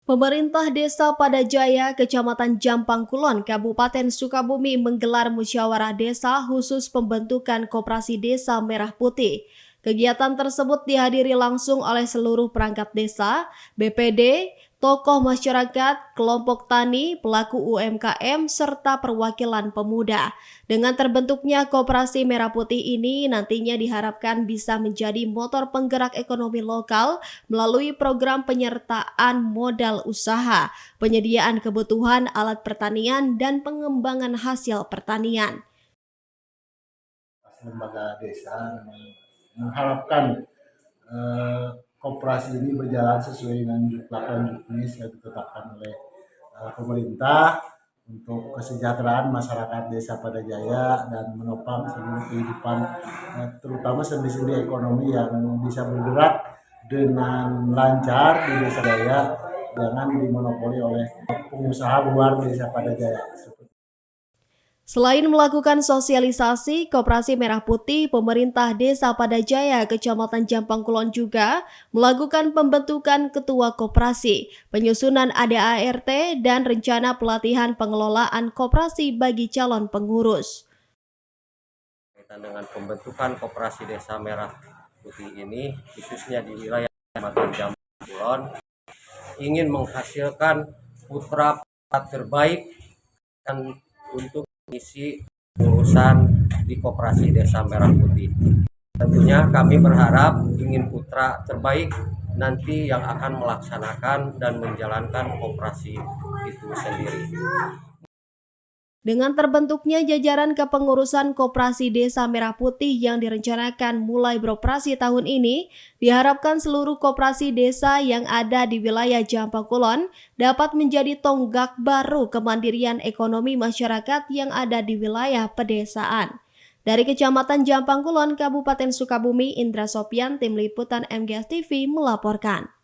Pemerintah Desa Padajaya, Kecamatan Jampang Kulon, Kabupaten Sukabumi menggelar musyawarah desa khusus pembentukan Koperasi Desa Merah Putih. Kegiatan tersebut dihadiri langsung oleh seluruh perangkat desa, BPD, tokoh masyarakat, kelompok tani, pelaku UMKM, serta perwakilan pemuda. Dengan terbentuknya Koperasi Merah Putih ini nantinya diharapkan bisa menjadi motor penggerak ekonomi lokal melalui program penyertaan modal usaha, penyediaan kebutuhan alat pertanian, dan pengembangan hasil pertanian. Lembaga desa mengharapkan koperasi ini berjalan sesuai dengan juknis yang ditetapkan oleh pemerintah untuk kesejahteraan masyarakat Desa Padajaya dan menopang seluruh kehidupan terutama sendi-sendi ekonomi yang bisa bergerak dengan lancar di Desa Jaya, jangan dimonopoli oleh pengusaha luar Desa Padajaya. Selain melakukan sosialisasi Koperasi Merah Putih, pemerintah Desa Padajaya, Kecamatan Jampang Kulon juga melakukan pembentukan ketua koperasi, penyusunan ADART, dan rencana pelatihan pengelolaan koperasi bagi calon pengurus. Dengan pembentukan Koperasi Desa Merah Putih ini, khususnya di wilayah Kecamatan Jampang Kulon, ingin menghasilkan putra terbaik dan untuk mengisi urusan di Koperasi Desa Merah Putih. Tentunya kami berharap ingin putra terbaik nanti yang akan melaksanakan dan menjalankan koperasi itu sendiri. Dengan terbentuknya jajaran kepengurusan Koperasi Desa Merah Putih yang direncanakan mulai beroperasi tahun ini, diharapkan seluruh koperasi desa yang ada di wilayah Jampang Kulon dapat menjadi tonggak baru kemandirian ekonomi masyarakat yang ada di wilayah pedesaan. Dari Kecamatan Jampang Kulon, Kabupaten Sukabumi, Indra Sopyan, Tim Liputan MGS TV melaporkan.